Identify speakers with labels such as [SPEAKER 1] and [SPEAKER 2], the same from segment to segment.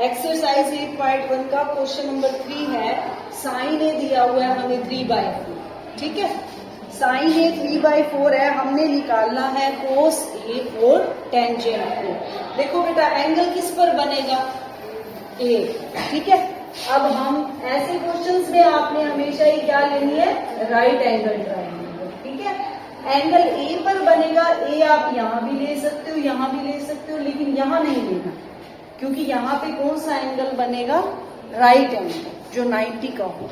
[SPEAKER 1] Exercise 8.1 का question number 3 है। Sign ए दिया हुआ है हमें 3/4, ठीक है। साइन ए 3/4 है, हमने निकालना है कोस ए और टेंजेंट ए। देखो बेटा एंगल किस पर बनेगा, ए, ठीक है। अब हम ऐसे क्वेश्चंस में आपने हमेशा ही क्या लेनी है, राइट एंगल ट्रायंगल, ठीक है। एंगल ए पर बनेगा, ए आप यहाँ भी ले सकते हो, यहाँ भी ले सकते हो, लेकिन यहाँ नहीं लेना, क्योंकि यहाँ पे कौन सा एंगल बनेगा, राइट एंगल जो 90 का हो।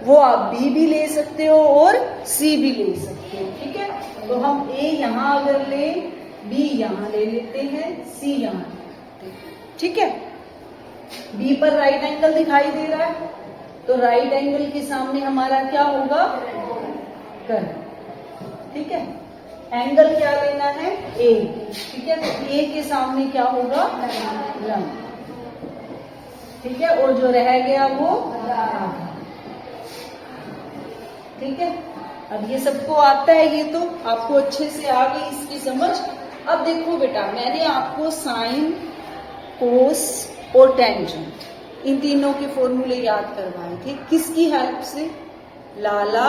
[SPEAKER 1] वो आप बी भी ले सकते हो और सी भी ले सकते हो, ठीक है। तो हम ए यहाँ अगर ले, बी यहाँ ले लेते हैं, सी यहाँ ले लेते हैं, ठीक है। बी पर राइट एंगल दिखाई दे रहा है, तो राइट एंगल के सामने हमारा क्या होगा, कर्व, ठीक है। एंगल क्या लेना है, ए, ठीक है। तो ए के सामने क्या होगा, लंब, ठीक है। और जो रह गया वो आधा, ठीक है। अब ये सबको आता है, ये तो आपको अच्छे से आ गई इसकी समझ। अब देखो बेटा मैंने आपको साइन, कोस और टेंजेंट इन तीनों के फॉर्मूले याद करवाए थे, किसकी हेल्प से, लाला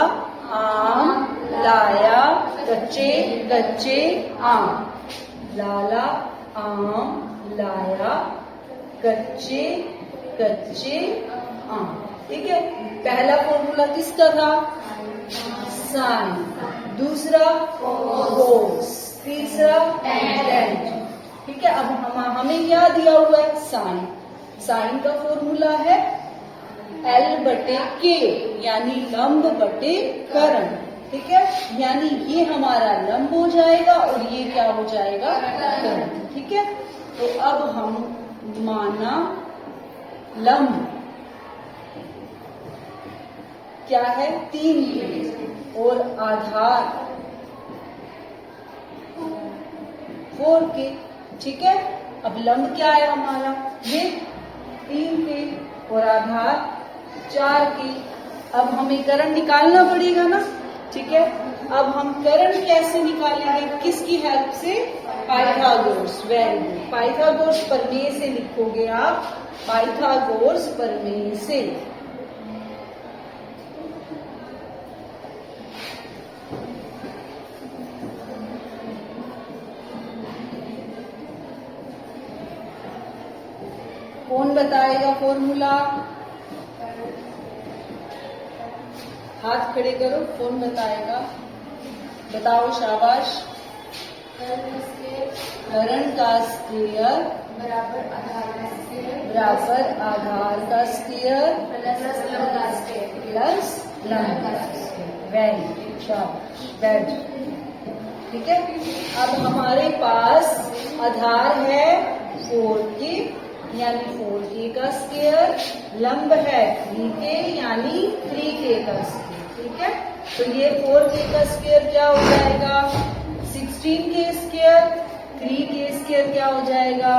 [SPEAKER 1] आम लाया कच्चे कच्चे आम, लाला आम लाया कच्चे कच्चे आम, ठीक है। पहला फॉर्मूला किसका था, साइन, दूसरा कोस, तीसरा टेंजेंट, ठीक है। अब हमें क्या दिया हुआ है, साइन। साइन का फॉर्मूला है L/K, यानी लंब बटे कर्ण, ठीक है। यानी ये हमारा लंब हो जाएगा और ये क्या हो जाएगा, कर्ण, ठीक है। तो अब हम माना लंब क्या है, 3K और आधार 4K, ठीक है। अब लंब क्या है हमारा, ये 3K और आधार 4K। अब हमें कर्ण निकालना पड़ेगा ना, ठीक है। अब हम कर्ण कैसे निकालेंगे, किसकी हेल्प से, पाइथागोरस, वेरी गुड। पाइथागोरस प्रमेय से लिखोगे आप, पाइथागोरस प्रमेय से। कौन बताएगा फॉर्मूला, हाथ खड़े करो, कौन बताएगा, बताओ, शाबाश। कर्ण का स्क्वायर बराबर आधार का स्क्वायर प्लस लंब का स्क्वायर, वेरी शाबाश, वेरी, ठीक है। अब हमारे पास आधार है 4K, यानी 4K का स्क्वायर, लंब है 3K यानी 3K का स्क्वायर, ठीक है। तो ये 4K का स्क्वायर क्या हो जाएगा, 16K स्क्वायर, 3K स्क्वायर क्या हो जाएगा,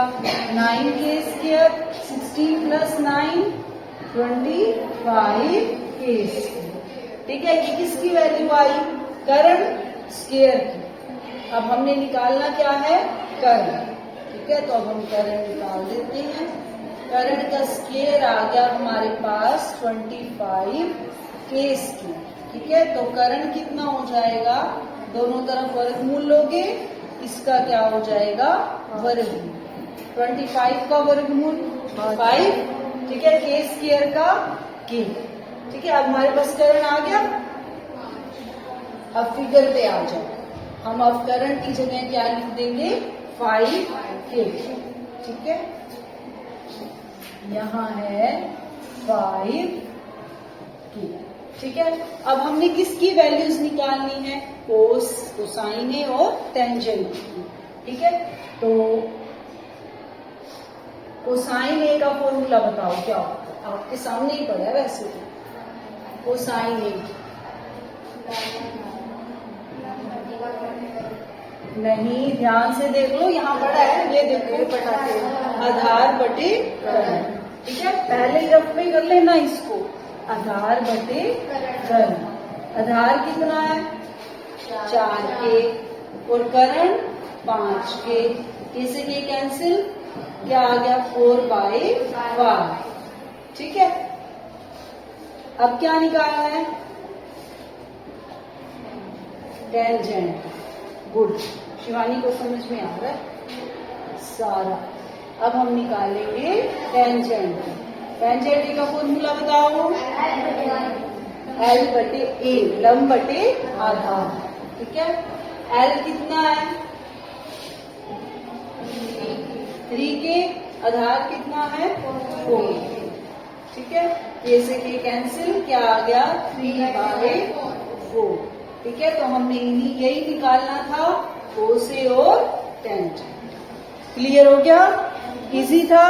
[SPEAKER 1] 9K square, 16 plus 9 25K square, ठीक है। ये किसकी वैल्यू आई, कर्ण स्क्वायर की। अब हमने निकालना क्या है, कर्ण, ठीक है। तो अब हम कर्ण निकाल देते हैं। कर्ण का स्क्वायर आ गया हमारे पास 25K स्क्वायर, ठीक है। तो कर्ण कितना हो जाएगा, दोनों तरफ वर्गमूल लोगे, इसका क्या हो जाएगा, वर्गमूल, 25 का वर्गमूल 5, ठीक है। K स्क्वायर का K, ठीक है। अब हमारे पास कर्ण आ गया। अब फिगर पे आ जाओ, हम अब कर्ण की जगह क्या लिख देंगे, 5K, ठीक है। यहाँ है 5K, ठीक है। अब हमने किसकी वैल्यूज निकालनी है, कोस, कोसाइन ए और टेंजेंट की, ठीक है। तो कोसाइन ए का फॉर्मूला बताओ क्या होता है, आपके सामने ही पड़ा है वैसे तो। कोसाइन ए नहीं, ध्यान से देख लो, यहाँ पड़ा है, ये देखो पटाखे, आधार बटे कर्ण, ठीक है। पहले रफ में कर लेना इसको, आधार बटे कर्ण। आधार कितना है, 4K और कर्ण 5K, K से K कैंसिल, क्या आ गया 4/1। ठीक है, अब क्या निकालना है, टेंजेंट। गुड, शिवानी को समझ में आ रहा है सारा। अब हम निकालेंगे टेंजेंट। टेंजेंट का फॉर्मूला बताओ, L/A, लंब बटे आधार। ठीक है, L कितना है 3 के, आधार कितना है 4। ठीक है, ये से के कैंसिल, क्या आ गया 3/4। ठीक है, तो हमने यही निकालना था कोस और टेंजेंट। क्लियर हो गया, इजी था।